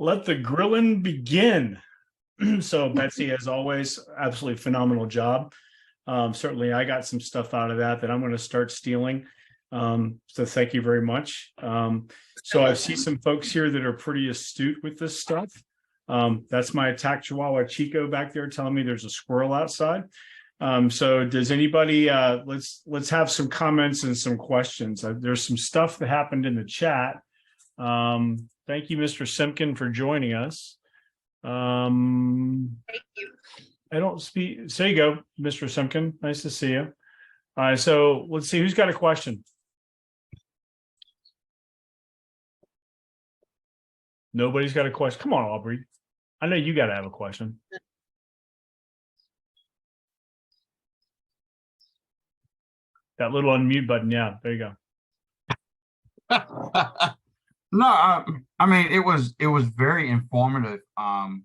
Let the grilling begin. So Betsy, as always, absolutely phenomenal job. Certainly I got some stuff out of that I'm going to start stealing. So thank you very much. So I see some folks here that are pretty astute with this stuff. That's my attack Chihuahua Chico back there telling me there's a squirrel outside. So does anybody, let's have some comments and some questions. There's some stuff that happened in the chat. Thank you, Mr. Simpkin, for joining us. Thank you. I don't speak. So you go, Mr. Simpkin. Nice to see you. All right, so let's see who's got a question. Nobody's got a question. Come on, Aubrey. I know you got to have a question. That little unmute button. Yeah, there you go. No, I mean it was very informative. I'm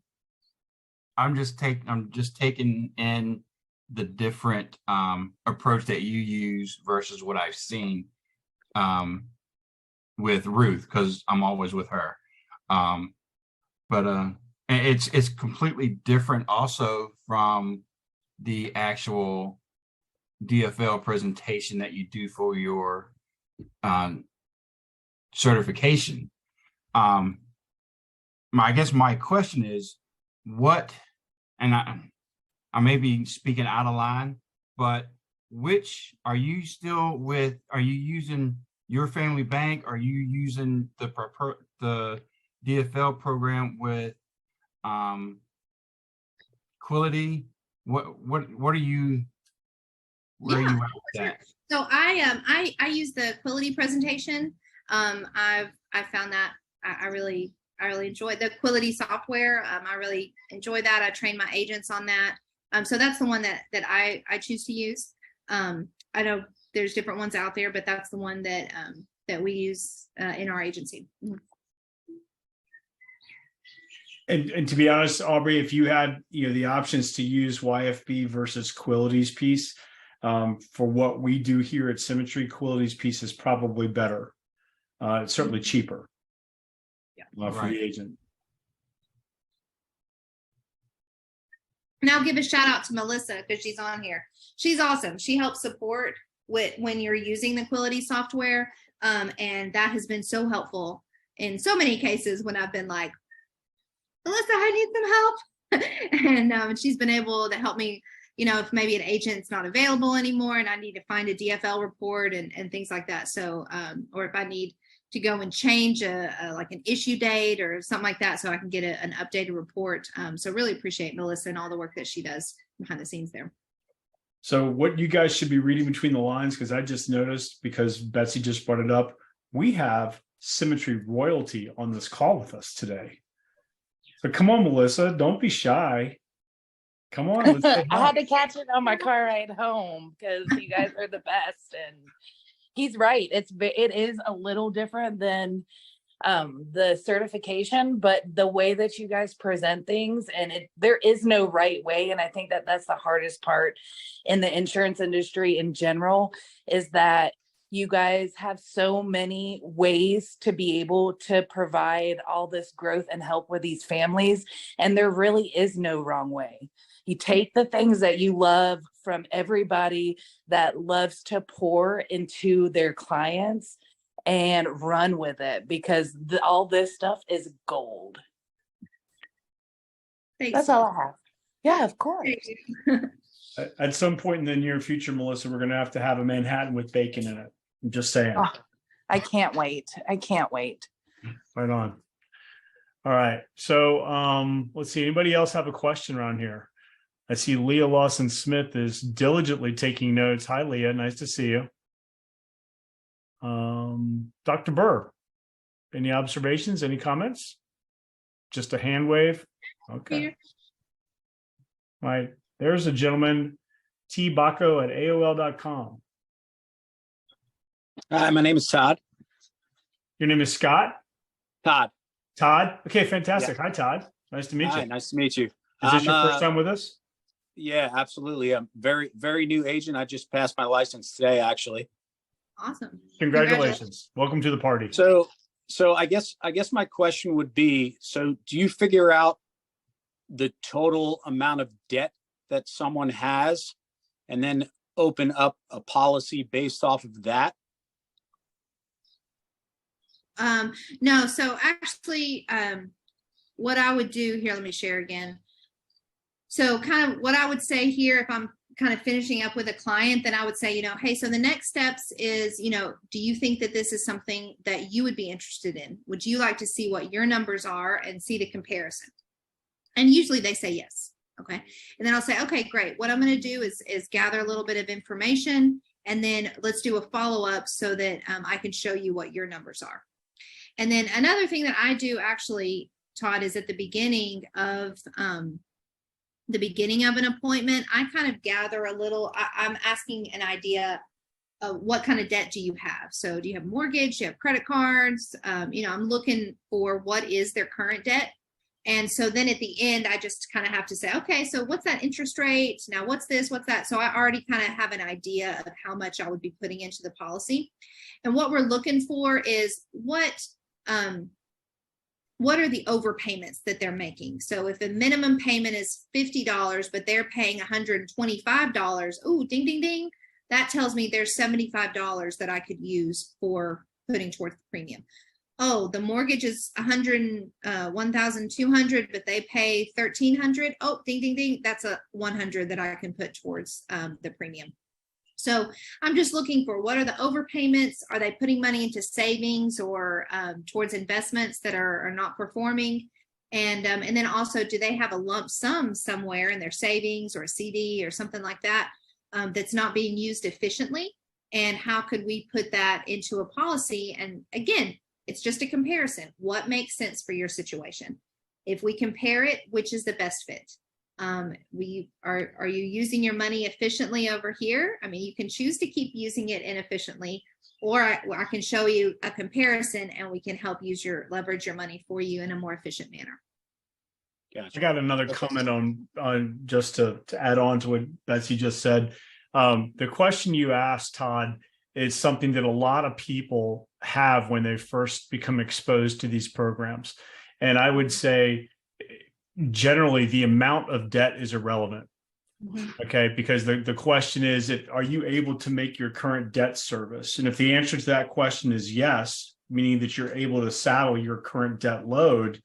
just taking in the different approach that you use versus what I've seen with Ruth, because I'm always with her. But it's completely different also from the actual DFL presentation that you do for your certification. I guess my question is, what, and I may be speaking out of line, but which are you still with? Are you using your family bank? Are you using the DFL program with Quility? What are you? Where are you at with that? So I use the Quility presentation. I found that I really enjoy the Quility software. I really enjoy that. I train my agents on that. So that's the one that I choose to use. I know there's different ones out there, but that's the one that we use in our agency. And to be honest, Aubrey, if you had the options to use YFB versus Quility's piece, for what we do here at Symmetry, Quility's piece is probably better. It's certainly cheaper. Yeah, for the agent. And I'll give a shout out to Melissa because she's on here. She's awesome. She helps support when you're using the Quility software, and that has been so helpful in so many cases when I've been like, Melissa, I need some help. And she's been able to help me, if maybe an agent's not available anymore and I need to find a DFL report and things like that. So, or if I need to go and change like an issue date or something like that, so I can get an updated report. So really appreciate Melissa and all the work that she does behind the scenes there. So what you guys should be reading between the lines, because I just noticed, because Betsy just brought it up, we have Symmetry royalty on this call with us today. So come on, Melissa, don't be shy. Come on. Let's say hi. I had to catch it on my car ride home because you guys are the best. And he's right. It is a little different than the certification, but the way that you guys present things, and there is no right way. And I think that's the hardest part in the insurance industry in general, is that you guys have so many ways to be able to provide all this growth and help with these families. And there really is no wrong way. You take the things that you love from everybody that loves to pour into their clients and run with it, because all this stuff is gold. Thanks. That's all I have. Yeah, of course. At some point in the near future, Melissa, we're going to have a Manhattan with bacon in it. I'm just saying. Oh, I can't wait. I can't wait. Right on. All right. So let's see. Anybody else have a question around here? I see Leah Lawson Smith is diligently taking notes. Hi, Leah. Nice to see you. Dr. Barr, any observations? Any comments? Just a hand wave? Okay. All right. There's a gentleman, tbaco@aol.com. Hi, my name is Todd. Your name is Scott? Todd. Todd? Okay, fantastic. Yeah. Hi, Todd. Nice to meet you. Hi, nice to meet you. Is this your first time with us? Yeah, absolutely. I'm very, very new agent. I just passed my license today, actually. Awesome. Congratulations. Welcome to the party. So, So I guess my question would be, so do you figure out the total amount of debt that someone has and then open up a policy based off of that? No, so actually, what I would do here, let me share again. So kind of what I would say here, if I'm kind of finishing up with a client, then I would say, hey, so the next steps is, do you think that this is something that you would be interested in? Would you like to see what your numbers are and see the comparison? And usually they say yes. Okay. And then I'll say, okay, great. What I'm going to do is gather a little bit of information, and then let's do a follow-up so that I can show you what your numbers are. And then another thing that I do actually, Todd, is at the beginning of an appointment, I kind of gather a little, I'm asking an idea of what kind of debt do you have? So do you have mortgage? Do you have credit cards? I'm looking for what is their current debt. And so then at the end, I just kind of have to say, okay, so what's that interest rate? Now what's this, what's that? So I already kind of have an idea of how much I would be putting into the policy. And what we're looking for is what are the overpayments that they're making? So if the minimum payment is $50, but they're paying $125, oh, ding, ding, ding. That tells me there's $75 that I could use for putting towards the premium. Oh, the mortgage is $1,200, but they pay $1,300. Oh, ding, ding, ding. That's a $100 that I can put towards the premium. So I'm just looking for what are the overpayments? Are they putting money into savings or towards investments that are not performing? And then also, do they have a lump sum somewhere in their savings or a CD or something like that that's not being used efficiently? And how could we put that into a policy? And again, it's just a comparison. What makes sense for your situation? If we compare it, which is the best fit? Are you using your money efficiently over here? I mean, you can choose to keep using it inefficiently, or I can show you a comparison and we can help leverage your money for you in a more efficient manner. I Gotcha. got another comment on just to add on to what Betsy just said. The question you asked, Todd, is something that a lot of people have when they first become exposed to these programs. And I would say, generally, the amount of debt is irrelevant. Mm-hmm. Okay, because the question is, are you able to make your current debt service? And if the answer to that question is yes, meaning that you're able to saddle your current debt load,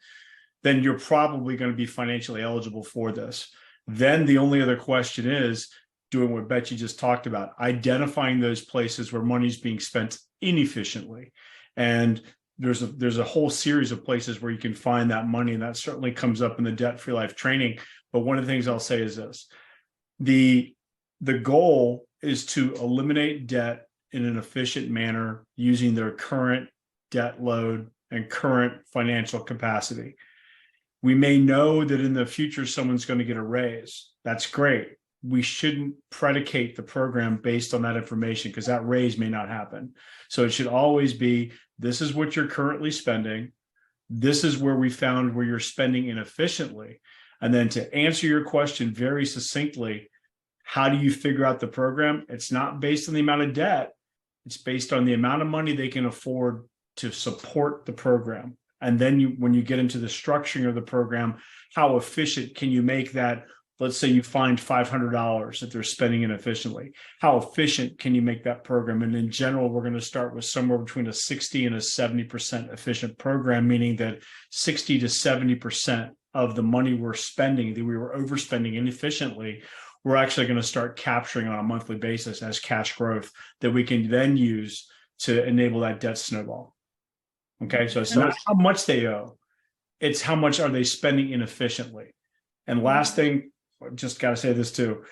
then you're probably going to be financially eligible for this. Then the only other question is doing what Betsy just talked about, identifying those places where money's being spent inefficiently. And there's a whole series of places where you can find that money, and that certainly comes up in the debt-free life training. But one of the things I'll say is this: the goal is to eliminate debt in an efficient manner using their current debt load and current financial capacity. We may know that in the future someone's going to get a raise. That's great. We shouldn't predicate the program based on that information, because that raise may not happen. So it should always be, this is what you're currently spending. This is where we found where you're spending inefficiently. And then to answer your question very succinctly, how do you figure out the program? It's not based on the amount of debt. It's based on the amount of money they can afford to support the program. And then when you get into the structuring of the program, how efficient can you make that? Let's say you find $500 that they're spending inefficiently. How efficient can you make that program? And in general, we're going to start with somewhere between a 60 and a 70% efficient program, meaning that 60 to 70% of the money we're spending, that we were overspending inefficiently, we're actually going to start capturing on a monthly basis as cash growth that we can then use to enable that debt snowball. Okay, so it's not how much they owe, it's how much are they spending inefficiently. And last thing, just got to say this too,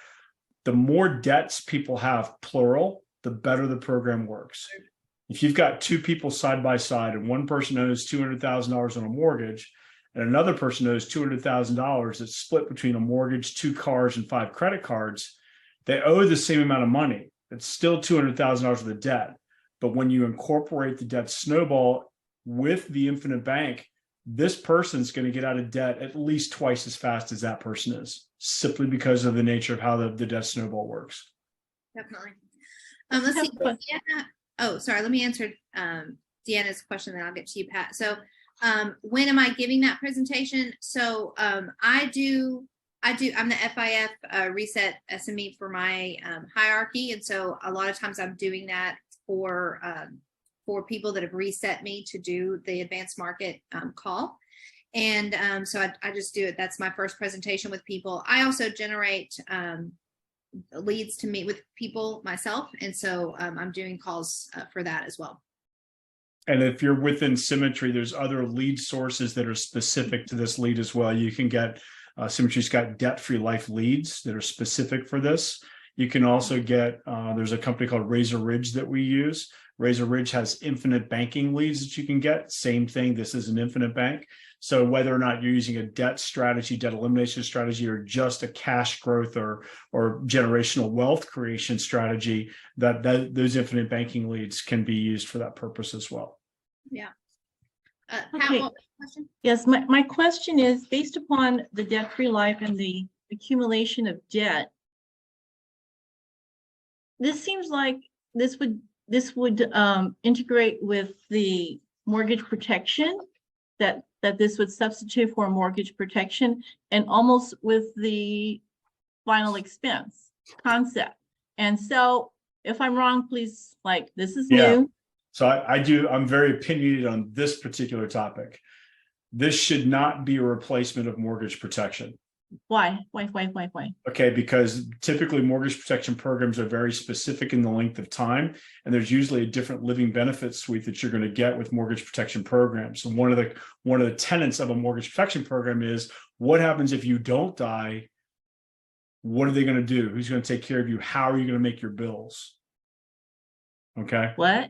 the more debts people have, plural, the better the program works. If you've got two people side by side and one person owes $200,000 on a mortgage and another person owes $200,000 that's split between a mortgage, 2 cars, and 5 credit cards, they owe the same amount of money. It's still $200,000 of the debt. But when you incorporate the debt snowball with the infinite bank, this person's going to get out of debt at least twice as fast as that person is, simply because of the nature of how the debt snowball works. Definitely. Let's see. Yeah. Oh, sorry. Let me answer Deanna's question, then I'll get to you, Pat. So when am I giving that presentation? So I'm the FIF reset SME for my hierarchy. And so a lot of times I'm doing that for people that have reset me to do the advanced market call. And so I just do it. That's my first presentation with people. I also generate leads to meet with people myself. And so I'm doing calls for that as well. And if you're within Symmetry, there's other lead sources that are specific to this lead as well. You can get, Symmetry's got debt-free life leads that are specific for this. You can also get, there's a company called Razor Ridge that we use. Razor Ridge has infinite banking leads that you can get. Same thing, this is an infinite bank. So whether or not you're using a debt strategy, debt elimination strategy, or just a cash growth or generational wealth creation strategy, those infinite banking leads can be used for that purpose as well. Yeah. Pat, Okay. what was the question? Yes, my question is, based upon the debt-free life and the accumulation of debt, this seems like this would integrate with the mortgage protection, that this would substitute for mortgage protection, and almost with the final expense concept. And so if I'm wrong, please, like, this is Yeah. new. So I'm very opinionated on this particular topic. This should not be a replacement of mortgage protection. Why? Okay, because typically mortgage protection programs are very specific in the length of time, and there's usually a different living benefit suite that you're going to get with mortgage protection programs. And one of the tenets of a mortgage protection program is, what happens if you don't die? What are they going to do? Who's going to take care of you? How are you going to make your bills? Okay. What?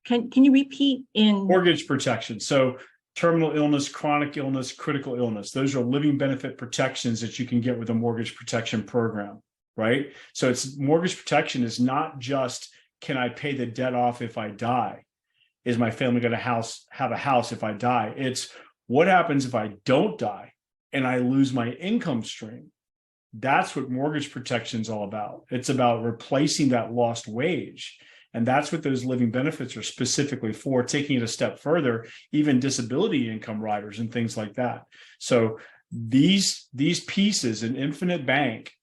Can you repeat in Mortgage protection. So terminal illness, chronic illness, critical illness. Those are living benefit protections that you can get with a mortgage protection program, right? So it's mortgage protection is not just, can I pay the debt off if I die? Is my family going to have a house if I die? It's, what happens if I don't die and I lose my income stream? That's what mortgage protection is all about. It's about replacing that lost wage. And that's what those living benefits are specifically for. Taking it a step further, even disability income riders and things like that. So these pieces, an infinite bank,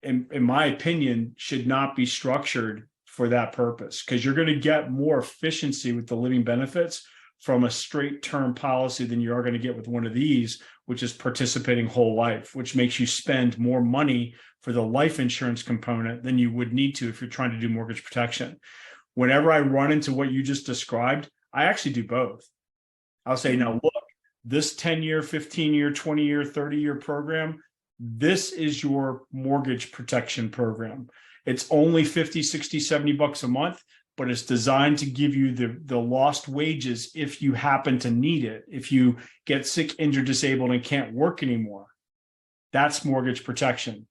in my opinion, should not be structured for that purpose, because you're going to get more efficiency with the living benefits from a straight term policy than you are going to get with one of these, which is participating whole life, which makes you spend more money for the life insurance component than you would need to if you're trying to do mortgage protection. Whenever I run into what you just described, I actually do both. I'll say, now look, this 10-year, 15-year, 20-year, 30-year program, this is your mortgage protection program. It's only 50, 60, 70 bucks a month, but it's designed to give you the lost wages if you happen to need it. If you get sick, injured, disabled, and can't work anymore, that's mortgage protection.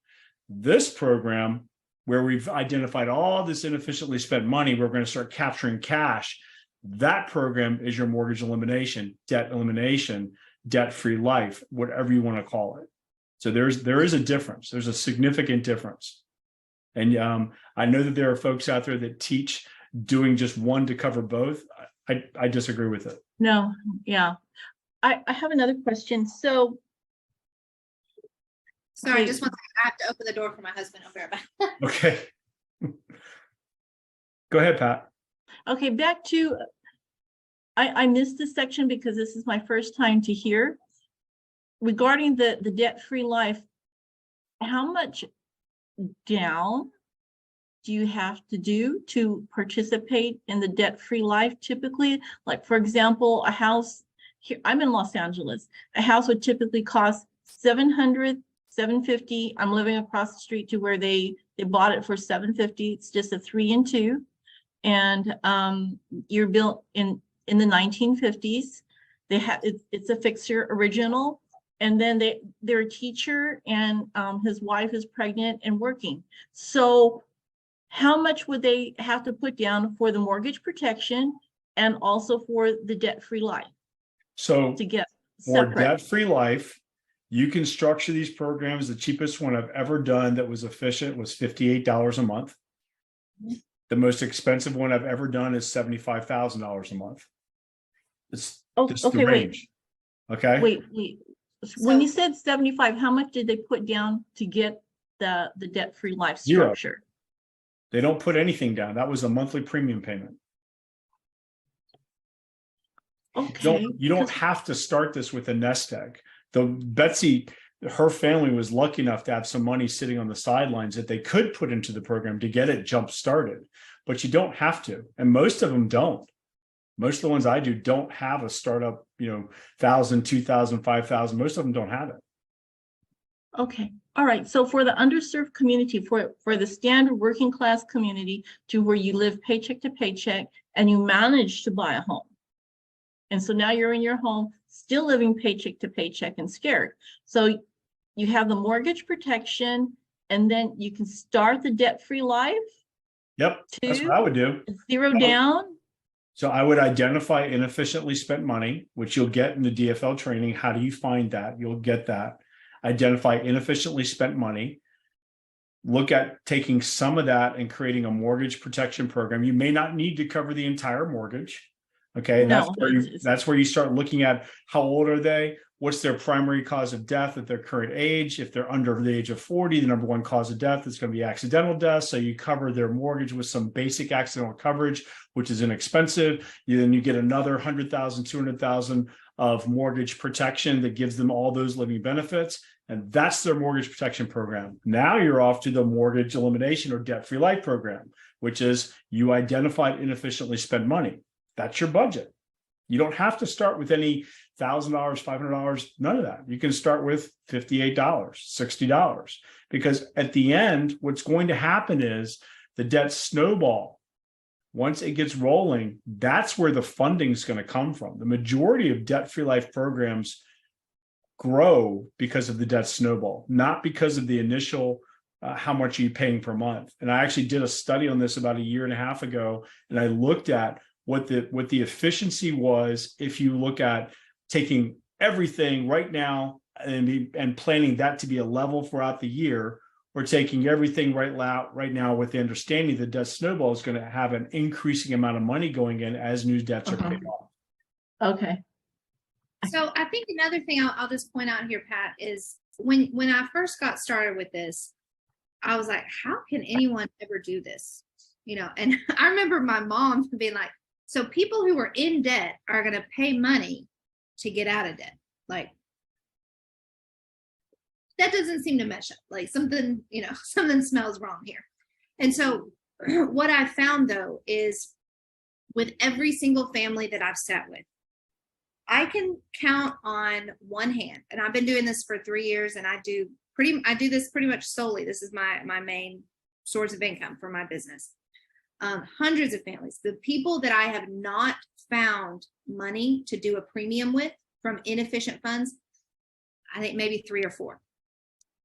This program, where we've identified all this inefficiently spent money, we're going to start capturing cash. That program is your mortgage elimination, debt-free life, whatever you want to call it. So there is a difference. There's a significant difference. And I know that there are folks out there that teach doing just one to cover both. I disagree with it. No, yeah. I have another question. So Sorry, Okay. just one second. I have to open the door for my husband. I'll be right back. Okay. Go ahead, Pat. okay, back to, I missed this section because this is my first time to hear. Regarding the debt-free life, how much down do you have to do to participate in the debt-free life typically? Like, for example, a house here, I'm in Los Angeles, a house would typically cost $700, $750. I'm living across the street to where they bought it for $750. It's just a 3 and 2. And you're built in the 1950s. They have it's a fixture original. And then they're a teacher, and his wife is pregnant and working. So how much would they have to put down for the mortgage protection and also for the debt-free life So to get for separate? debt-free life, you can structure these programs. The cheapest one I've ever done that was efficient was $58 a month. The most expensive one I've ever done is $75,000 a month. It's Oh, just the okay, wait, range. Okay. wait. When So- you said 75, how much did they put down to get the debt-free life Zero. structure? They don't put anything down. That was a monthly premium payment. Okay. You don't because- have to start this with a nest egg. Though Betsy, her family was lucky enough to have some money sitting on the sidelines that they could put into the program to get it jump started, but you don't have to. And most of them don't. Most of the ones I do don't have a startup, 1,000, 2,000, 5,000. Most of them don't have it. Okay, all right. So for the underserved community, for the standard working class community to where you live paycheck to paycheck and you manage to buy a home. And so now you're in your home, still living paycheck to paycheck and scared. So you have the mortgage protection and then you can start the debt-free life, Yep. That's what I would do. zero Oh. down. So I would identify inefficiently spent money, which you'll get in the DFL training. How do you find that? You'll get that. Identify inefficiently spent money. Look at taking some of that and creating a mortgage protection program. You may not need to cover the entire mortgage. Okay. And No, that's where you start looking at how old are they? What's their primary cause of death at their current age? If they're under the age of 40, the number one cause of death is going to be accidental death. So you cover their mortgage with some basic accidental coverage, which is inexpensive. Then you get another 100,000, 200,000 of mortgage protection that gives them all those living benefits. And that's their mortgage protection program. Now you're off to the mortgage elimination or debt-free life program, which is you identified inefficiently spent money. That's your budget. You don't have to start with any $1,000, $500, none of that. You can start with $58, $60, because at the end, what's going to happen is the debt snowball. Once it gets rolling, that's where the funding is going to come from. The majority of debt-free life programs grow because of the debt snowball, not because of the initial how much are you paying per month. And I actually did a study on this about a year and a half ago, and I looked at what the efficiency was if you look at taking everything right now and planning that to be a level throughout the year, or taking everything right now with the understanding that debt snowball is going to have an increasing amount of money going in as new debts are paid off. Okay. So I think another thing I'll just point out here, Pat, is when I first got started with this, I was like, how can anyone ever do this? And I remember my mom being like, so people who are in debt are going to pay money to get out of debt. Like, that doesn't seem to mesh up. Like something smells wrong here. And so what I found though is with every single family that I've sat with, I can count on one hand, and I've been doing this for 3 years, and I do this pretty much solely. This is my main source of income for my business. Hundreds of families, the people that I have not found money to do a premium with from inefficient funds, I think maybe 3 or 4.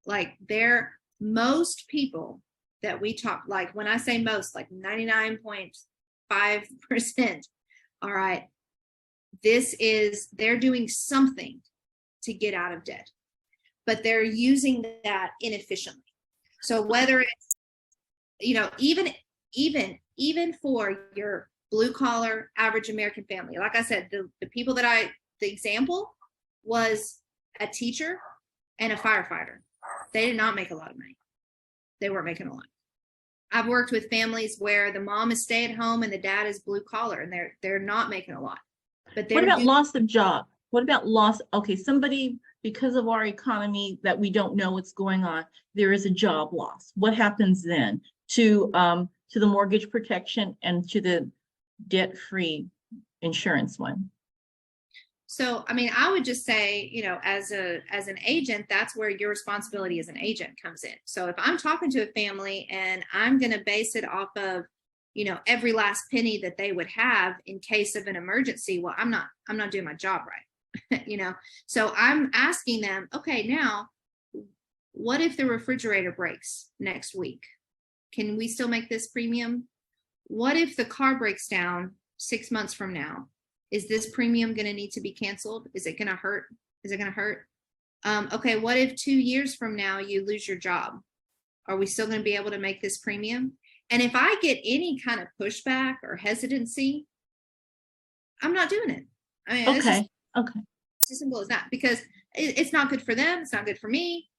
Like most people that we talk, like when I say most, like 99.5%, all right, they're doing something to get out of debt, but they're using that inefficiently. So whether it's, even for your blue collar average American family, like I said, the people the example was a teacher and a firefighter. They did not make a lot of money. They weren't making a lot. I've worked with families where the mom is stay at home and the dad is blue collar, and they're not making a lot. But What about loss of job? What about loss? Okay, somebody, because of our economy that we don't know what's going on, there is a job loss. What happens then to the mortgage protection and to the debt-free insurance one? So, I would just say, as an agent, that's where your responsibility as an agent comes in. So if I'm talking to a family and I'm going to base it off of, every last penny that they would have in case of an emergency, well, I'm not doing my job right. So I'm asking them, okay, now what if the refrigerator breaks next week? Can we still make this premium? What if the car breaks down 6 months from now? Is this premium going to need to be canceled? Is it going to hurt? Okay, what if 2 years from now you lose your job? Are we still going to be able to make this premium? And if I get any kind of pushback or hesitancy, I'm not doing it. I mean, it's Okay, okay. as simple as that, because it's not good for them. It's not good for me.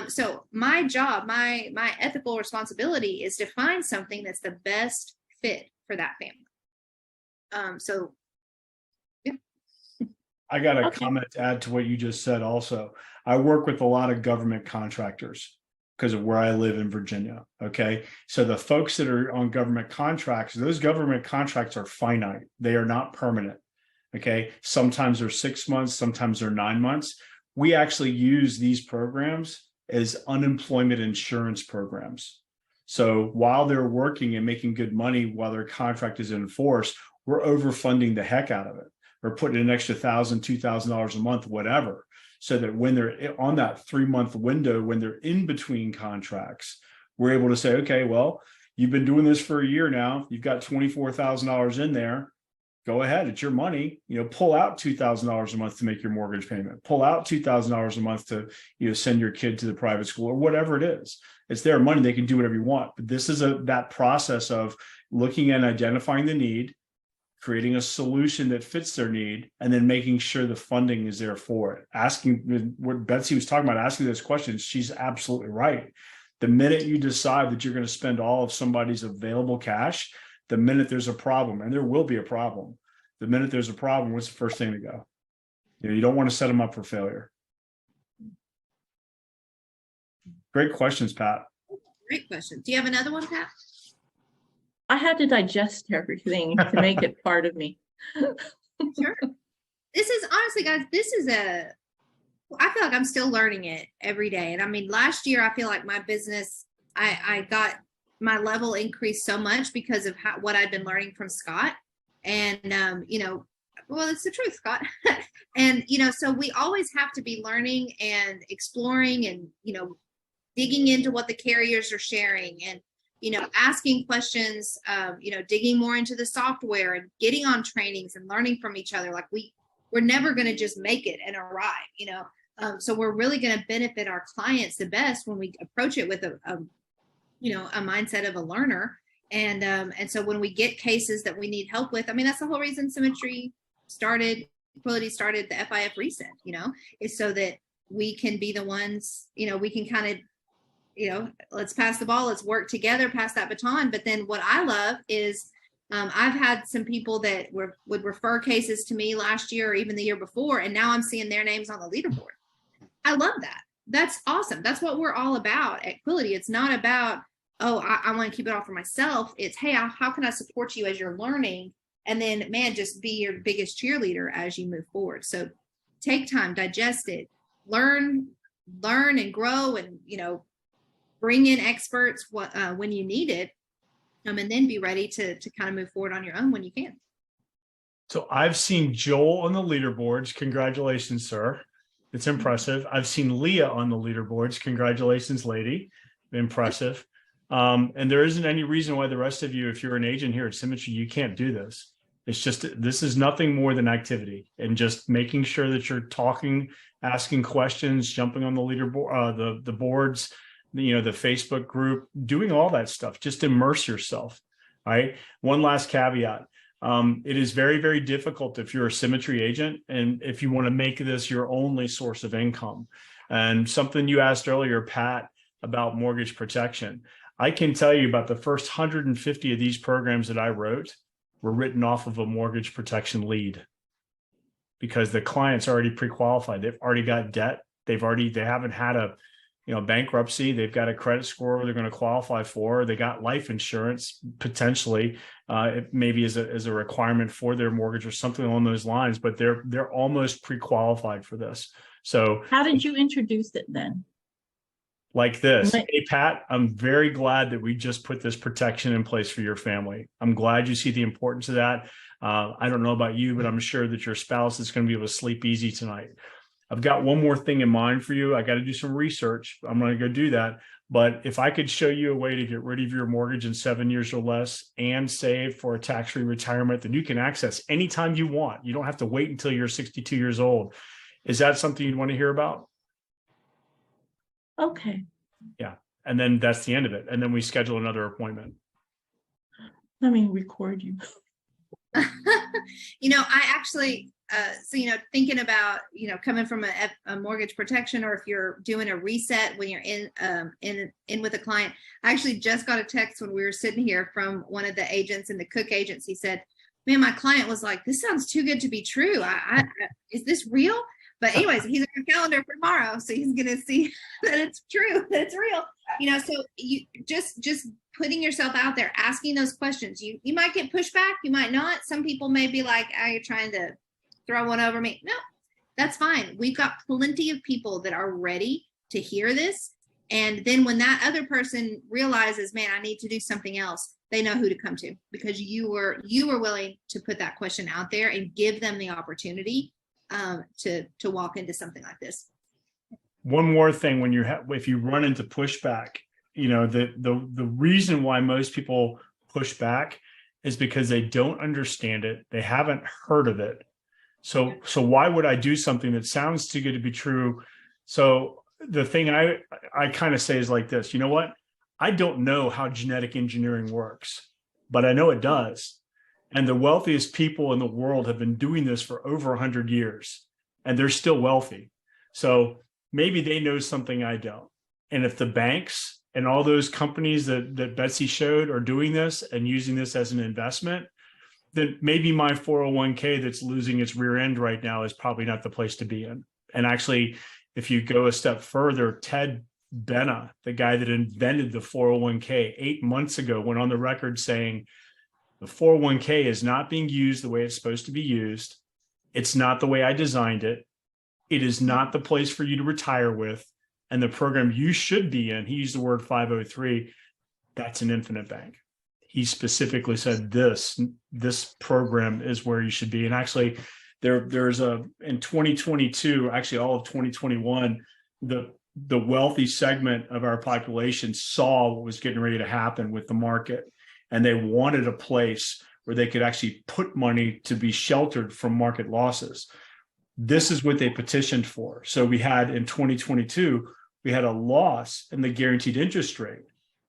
So my job, my ethical responsibility is to find something that's the best fit for that family. So yeah. I got a Okay. comment to add to what you just said also. I work with a lot of government contractors because of where I live in Virginia. Okay. So the folks that are on government contracts, those government contracts are finite. They are not permanent. Okay. Sometimes they're 6 months, sometimes they're 9 months. We actually use these programs as unemployment insurance programs. So while they're working and making good money while their contract is in force, we're overfunding the heck out of it. Or putting an extra $1,000, $2,000 a month, whatever, so that when they're on that 3-month window, when they're in between contracts, we're able to say, okay, well, you've been doing this for a year now. You've got $24,000 in there. Go ahead, it's your money. Pull out $2,000 a month to make your mortgage payment. Pull out $2,000 a month to send your kid to the private school or whatever it is. It's their money; they can do whatever you want. But this is that process of looking and identifying the need, creating a solution that fits their need, and then making sure the funding is there for it. Asking what Betsy was talking about, asking those questions, she's absolutely right. The minute you decide that you're going to spend all of somebody's available cash, the minute there's a problem, and there will be a problem, the minute there's a problem, what's the first thing to go? You don't want to set them up for failure. Great questions, Pat. Great question. Do you have another one, Pat? I had to digest everything to make it part of me. Sure. This is honestly, guys, I feel like I'm still learning it every day. And I mean, last year, I feel like my business, I got my level increased so much because of what I'd been learning from Scott. And, well, it's the truth, Scott. And, so we always have to be learning and exploring and, digging into what the carriers are sharing and, asking questions, digging more into the software and getting on trainings and learning from each other. Like we're never going to just make it and arrive, so we're really going to benefit our clients the best when we approach it with a mindset of a learner. And so when we get cases that we need help with, I mean, that's the whole reason Equality started the FIF Reset, is so that we can be the ones, we can kind of, let's pass the ball, let's work together, pass that baton. But then what I love is I've had some people that would refer cases to me last year or even the year before, and now I'm seeing their names on the leaderboard. I love that. That's awesome. That's what we're all about at Equality. It's not about, oh, I want to keep it all for myself. It's, hey, how can I support you as you're learning? And then, man, just be your biggest cheerleader as you move forward. So take time, digest it, learn and grow, and, bring in experts when you need it, and then be ready to kind of move forward on your own when you can. So I've seen Joel on the leaderboards. Congratulations, sir. It's impressive. I've seen Leah on the leaderboards. Congratulations, lady. Impressive. And there isn't any reason why the rest of you, if you're an agent here at Symmetry, you can't do this. It's just, this is nothing more than activity and just making sure that you're talking, asking questions, jumping on the leaderboard, the boards, the Facebook group, doing all that stuff. Just immerse yourself. Right. One last caveat. It is very, very difficult if you're a Symmetry agent and if you want to make this your only source of income. And something you asked earlier, Pat, about mortgage protection. I can tell you about the first 150 of these programs that I wrote were written off of a mortgage protection lead because the client's already pre-qualified. They've already got debt. They haven't had a bankruptcy. They've got a credit score they're going to qualify for. They got life insurance potentially, maybe as a requirement for their mortgage or something along those lines, but they're almost pre-qualified for this. So how did you introduce it then? Like this. Hey, Pat, I'm very glad that we just put this protection in place for your family. I'm glad you see the importance of that. I don't know about you, but I'm sure that your spouse is going to be able to sleep easy tonight. I've got one more thing in mind for you. I got to do some research. I'm going to go do that. But if I could show you a way to get rid of your mortgage in 7 years or less and save for a tax-free retirement that you can access anytime you want. You don't have to wait until you're 62 years old. Is that something you'd want to hear about? Okay. Yeah. And then that's the end of it. And then we schedule another appointment. Let me record you. I actually, thinking about, coming from a mortgage protection, or if you're doing a reset when you're in with a client, I actually just got a text when we were sitting here from one of the agents in the Cook agency. Said, man, my client was like, this sounds too good to be true. Is this real? But anyways, he's on your calendar for tomorrow, so he's gonna see that it's true, that it's real. So you just putting yourself out there, asking those questions. You might get pushback, you might not. Some people may be like, "Oh, you're trying to throw one over me." No, that's fine. We've got plenty of people that are ready to hear this, and then when that other person realizes, "Man, I need to do something else," they know who to come to, because you were willing to put that question out there and give them the opportunity to walk into something like this. One more thing, when if you run into pushback, the reason why most people push back is because they don't understand it. They haven't heard of it. So why would I do something that sounds too good to be true? So the thing I kind of say is like this: you know what? I don't know how genetic engineering works, but I know it does. And the wealthiest people in the world have been doing this for over 100 years, and they're still wealthy. So maybe they know something I don't. And if the banks and all those companies that Betsy showed are doing this and using this as an investment, then maybe my 401k that's losing its rear end right now is probably not the place to be in. And actually, if you go a step further, Ted Benna, the guy that invented the 401k 8 months ago, went on the record saying, the 401k is not being used the way it's supposed to be used. It's not the way I designed it. It is not the place for you to retire with. And the program you should be in, he used the word 503, that's an infinite bank. He specifically said this program is where you should be. And actually, there's in 2022, actually all of 2021, the wealthy segment of our population saw what was getting ready to happen with the market. And they wanted a place where they could actually put money to be sheltered from market losses. This is what they petitioned for. So we had in 2022, we had a loss in the guaranteed interest rate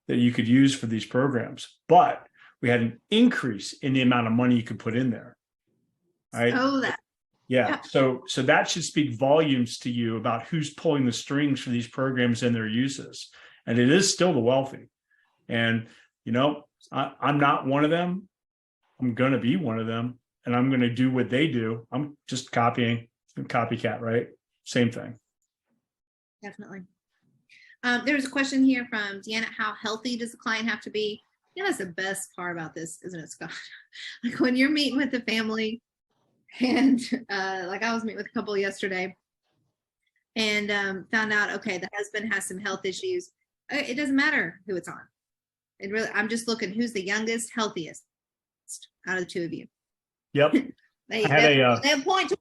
that you could use for these programs, but we had an increase in the amount of money you could put in there. Right? Oh, yeah. So that should speak volumes to you about who's pulling the strings for these programs and their uses. And it is still the wealthy. And, I'm not one of them. I'm going to be one of them, and I'm going to do what they do. I'm just copying, copycat, right? Same thing. Definitely. There's a question here from Deanna. How healthy does the client have to be? That's the best part about this, isn't it, Scott? Like when you're meeting with the family, and like I was meeting with a couple yesterday, and found out, okay, the husband has some health issues. It doesn't matter who it's on. I'm just looking who's the youngest, healthiest out of the two of you. Yep. They'll point to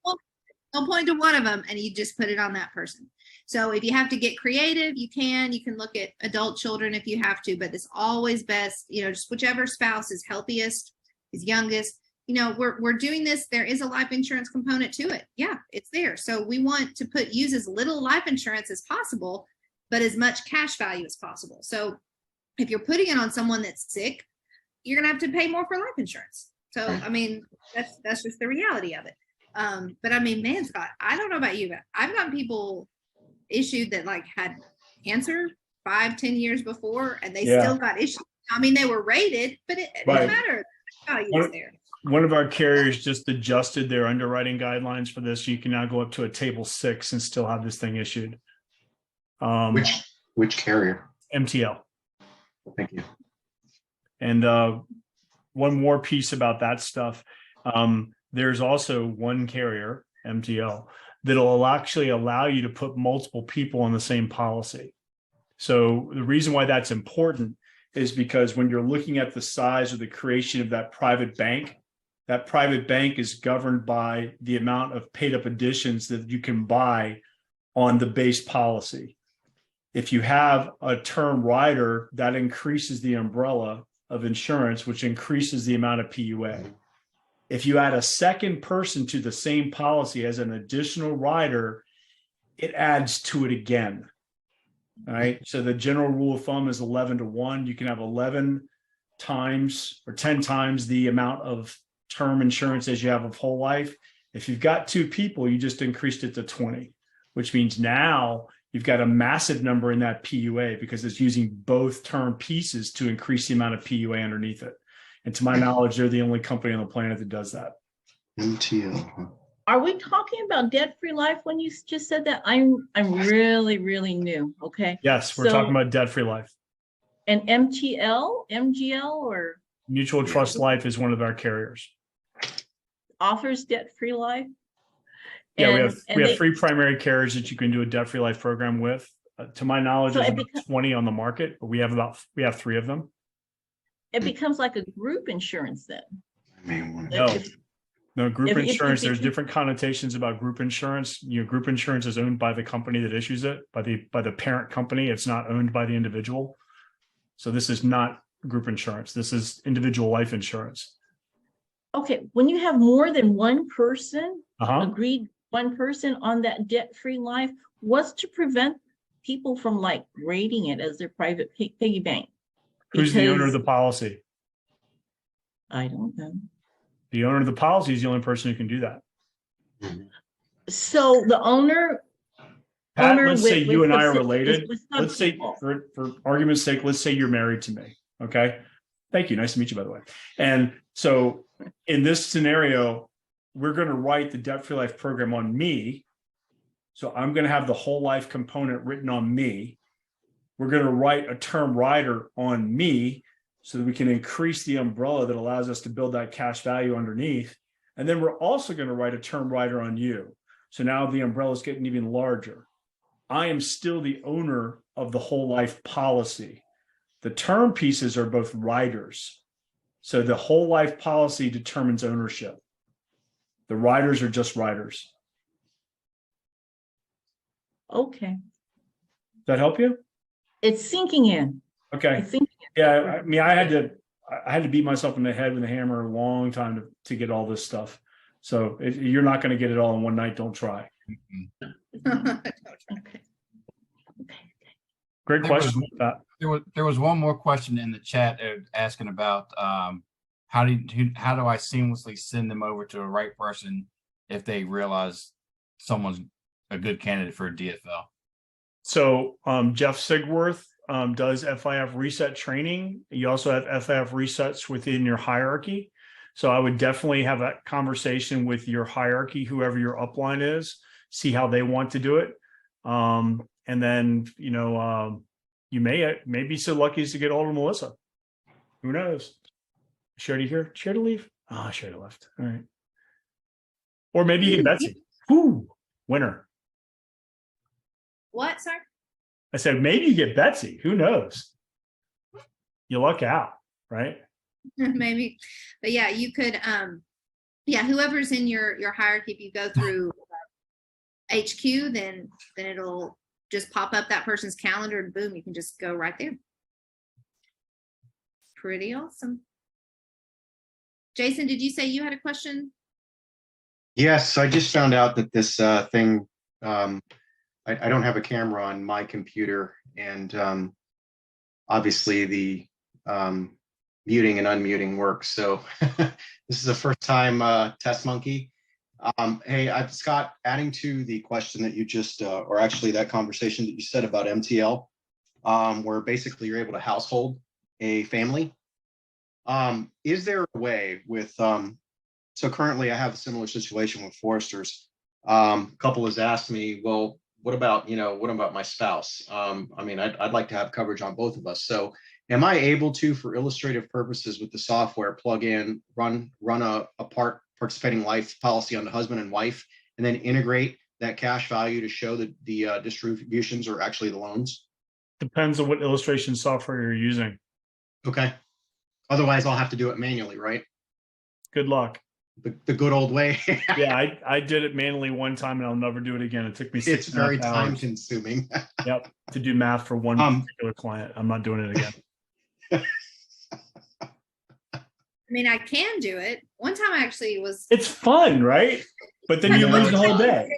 one of them, and you just put it on that person. So if you have to get creative, you can look at adult children if you have to, but it's always best, just whichever spouse is healthiest, is youngest. We're doing this. There is a life insurance component to it. Yeah, it's there. So we want to use as little life insurance as possible, but as much cash value as possible. So if you're putting it on someone that's sick, you're going to have to pay more for life insurance. So, that's just the reality of it. But man, Scott, I don't know about you, but I've gotten people issued that had cancer 5-10 years before, and they still got issued. They were rated, but it didn't matter. The value is there. One of our carriers just adjusted their underwriting guidelines for this. You can now go up to a table 6 and still have this thing issued. Which carrier? MTL. Thank you. And one more piece about that stuff. There's also one carrier, MTL, that'll actually allow you to put multiple people on the same policy. So the reason why that's important is because when you're looking at the size of the creation of that private bank is governed by the amount of paid up additions that you can buy on the base policy. If you have a term rider, that increases the umbrella of insurance, which increases the amount of PUA. If you add a second person to the same policy as an additional rider, it adds to it again. All right. So the general rule of thumb is 11 to 1. You can have 11 times or 10 times the amount of term insurance as you have of whole life. If you've got 2 people, you just increased it to 20, which means now you've got a massive number in that PUA because it's using both term pieces to increase the amount of PUA underneath it. And to my knowledge, they're the only company on the planet that does that. MTL. Are we talking about debt-free life when you just said that? I'm really, really new, okay? Yes, we're So- talking about debt-free life. And MTL, MGL, or Mutual Trust Life is one of our carriers. offers debt-free life? Yeah, we And- have and we have they- 3 primary carriers that you can do a debt-free life program with. To my knowledge, So there's it about 20 on the market, but we have 3 of them. It becomes like a group insurance then. I may want No. to. If- No, group If- insurance, if there's you- different connotations about group insurance. Group insurance is owned by the company that issues it, by the parent company. It's not owned by the individual. So this is not group insurance. This is individual life insurance. Okay, when you have more than one person, Uh-huh. agreed one person on that debt-free life, what's to prevent people from like rating it as their private piggy bank? Who's the owner of Because- the policy? I don't know. The owner of the policy is the only person who can do that. So the owner. Pat, owner let's say with- you with and I are subsi- related. with Let's say, sub-people. for argument's sake, let's say you're married to me. Okay. Thank you. Nice to meet you, by the way. And so in this scenario, we're going to write the debt-free life program on me. So I'm going to have the whole life component written on me. We're going to write a term rider on me so that we can increase the umbrella that allows us to build that cash value underneath. And then we're also going to write a term rider on you. So now the umbrella is getting even larger. I am still the owner of the whole life policy. The term pieces are both riders. So the whole life policy determines ownership. The riders are just riders. Okay, Does that help you? it's sinking in. Okay. It's sinking in. Yeah, I mean, I had to beat myself in the head with a hammer a long time to get all this stuff. So you're not going to get it all in one night. Don't try. Okay. Great There question. was- There was one more question in the chat asking about how do I seamlessly send them over to the right person if they realize someone's a good candidate for a DFL. So Jeff Sigworth does FIF reset training. You also have FIF resets within your hierarchy. So I would definitely have that conversation with your hierarchy, whoever your upline is, see how they want to do it. And then, you may be so lucky as to get hold of Melissa. Who knows? Sherry here? Sherry to leave? Ah, Sherry left. All right. Or maybe you get Betsy. Whoo, winner. What, sir? I said, maybe you get Betsy. Who knows? You luck out, right? Maybe, but yeah, you could, whoever's in your hierarchy, if you go through HQ, then it'll just pop up that person's calendar and boom, you can just go right there. Pretty awesome. Jason, did you say you had a question? Yes, I just found out that this thing, I don't have a camera on my computer, and obviously the muting and unmuting works. So this is a first time test monkey. Hey, Scott, adding to the question that you just, or actually that conversation that you said about MTL, where basically you're able to household a family. Is there a way with, so currently I have a similar situation with foresters. Couple has asked me, well, what about my spouse? I mean, I'd like to have coverage on both of us. So am I able to, for illustrative purposes with the software, plug in, run a participating life policy on the husband and wife, and then integrate that cash value to show that the distributions are actually the loans? Depends on what illustration software you're using. Okay. Otherwise, I'll have to do it manually, right? Good luck. The good old way. Yeah, I did it manually one time and I'll never do it again. It took me It's 6.5 very hours. time consuming. Yep, to do math for one particular client. I'm not doing it again. I mean, I can do it. One time I actually was. It's fun, right? But then you No, lose the it's whole not. day.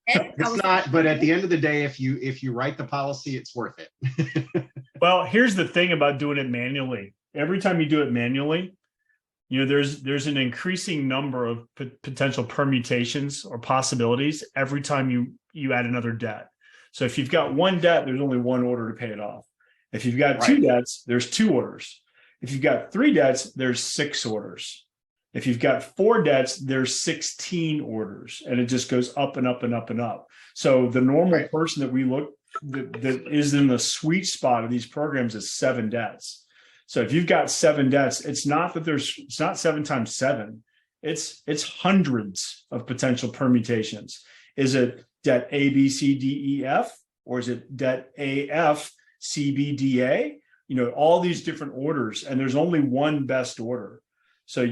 It's not, but at the end of the day, if you write the policy, it's worth it. Well, here's the thing about doing it manually. Every time you do it manually, there's an increasing number of potential permutations or possibilities every time you add another debt. So if you've got one debt, there's only one order to pay it off. If you've got two debts, there's 2 orders. If you've got 3 debts, there's 6 orders. If you've got 4 debts, there's 16 orders, and it just goes up and up and up and up. So the normal person that we look that is in the sweet spot of these programs is 7 debts. So if you've got 7 debts, it's not 7 times 7. It's hundreds of potential permutations. Is it debt A, B, C, D, E, F, or is it debt A, F, C, B, D, A? All these different orders, and there's only one best order. So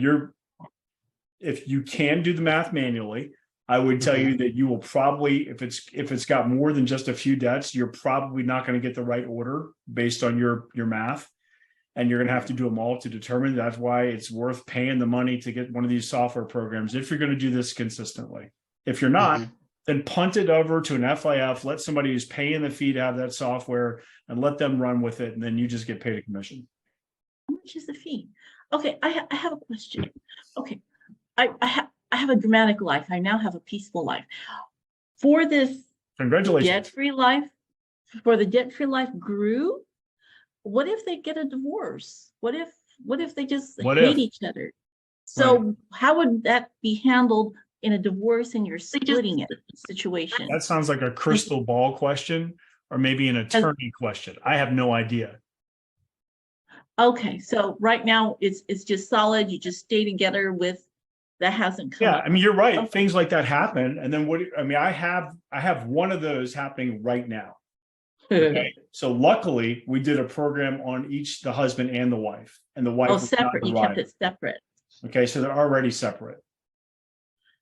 if you can do the math manually, I would tell you that you will probably, if it's got more than just a few debts, you're probably not going to get the right order based on your math. And you're going to have to do them all to determine. That's why it's worth paying the money to get one of these software programs if you're going to do this consistently. If you're not, then punt it over to an FIF, let somebody who's paying the fee to have that software and let them run with it. And then you just get paid a commission. How much is the fee? Okay, I have a question. Okay, I have a dramatic life. I now have a peaceful life. For this Congratulations. debt-free life, for the debt-free life grew, what if they get a divorce? What if they just hate each other? So how would that be handled in a divorce and you're splitting it situation? That sounds like a crystal ball question, or maybe an attorney question. I have no idea. Okay, so right now it's just solid. You just stay together with that hasn't come. Yeah, up. I mean, you're right. Okay. Things like that happen. And then I have one of those happening right now. Okay. So luckily we did a program on the husband and the wife, and the wife was not separate. the You kept rider. it separate. Okay, so they're already separate.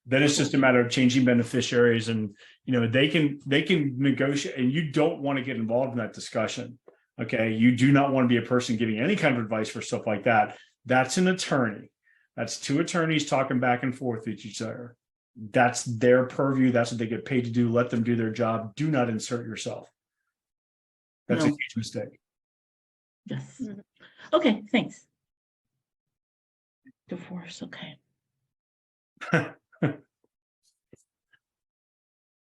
Then it's just a matter of changing beneficiaries, and they can negotiate, and you don't want to get involved in that discussion. Okay, you do not want to be a person giving any kind of advice for stuff like that. That's an attorney. That's 2 attorneys talking back and forth with each other. That's their purview. That's what they get paid to do. Let them do their job. Do not insert yourself. That's a huge mistake. Yes. Okay, thanks. Divorce, okay.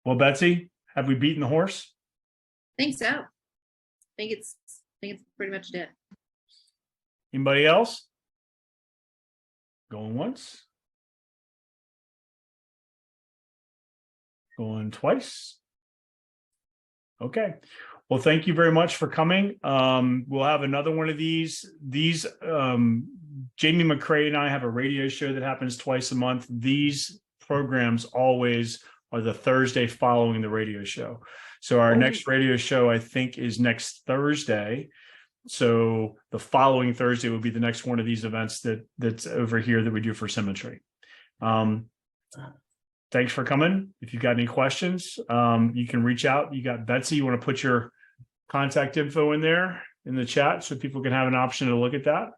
Well, Betsy, have we beaten the horse? Think so. I think it's pretty much it. Anybody else? Going once? Going twice? Okay. Well, thank you very much for coming. We'll have another one of these. Jamie McCray and I have a radio show that happens twice a month. These programs always are the Thursday following the radio show. So our next radio show, I think, is next Thursday. So the following Thursday will be the next one of these events that's over here that we do for Symmetry. Thanks for coming. If you've got any questions, you can reach out. You got Betsy. You want to put your contact info in there in the chat so people can have an option to look at that.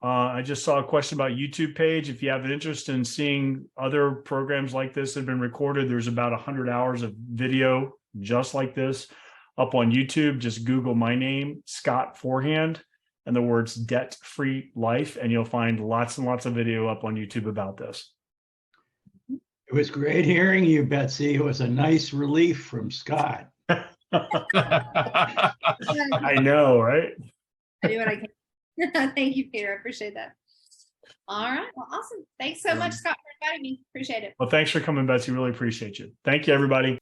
I just saw a question about YouTube page. If you have an interest in seeing other programs like this that have been recorded, there's about 100 hours of video just like this up on YouTube. Just Google my name, Scott Forehand, and the words debt-free life, and you'll find lots and lots of video up on YouTube about this. It was great hearing you, Betsy. It was a nice relief from Scott. I know, right? I do what I can. Thank you, Peter. I appreciate that. All right. Well, awesome. Thanks so much, Scott, for inviting me. Appreciate it. Well, thanks for coming, Betsy. Really appreciate you. Thank you, everybody.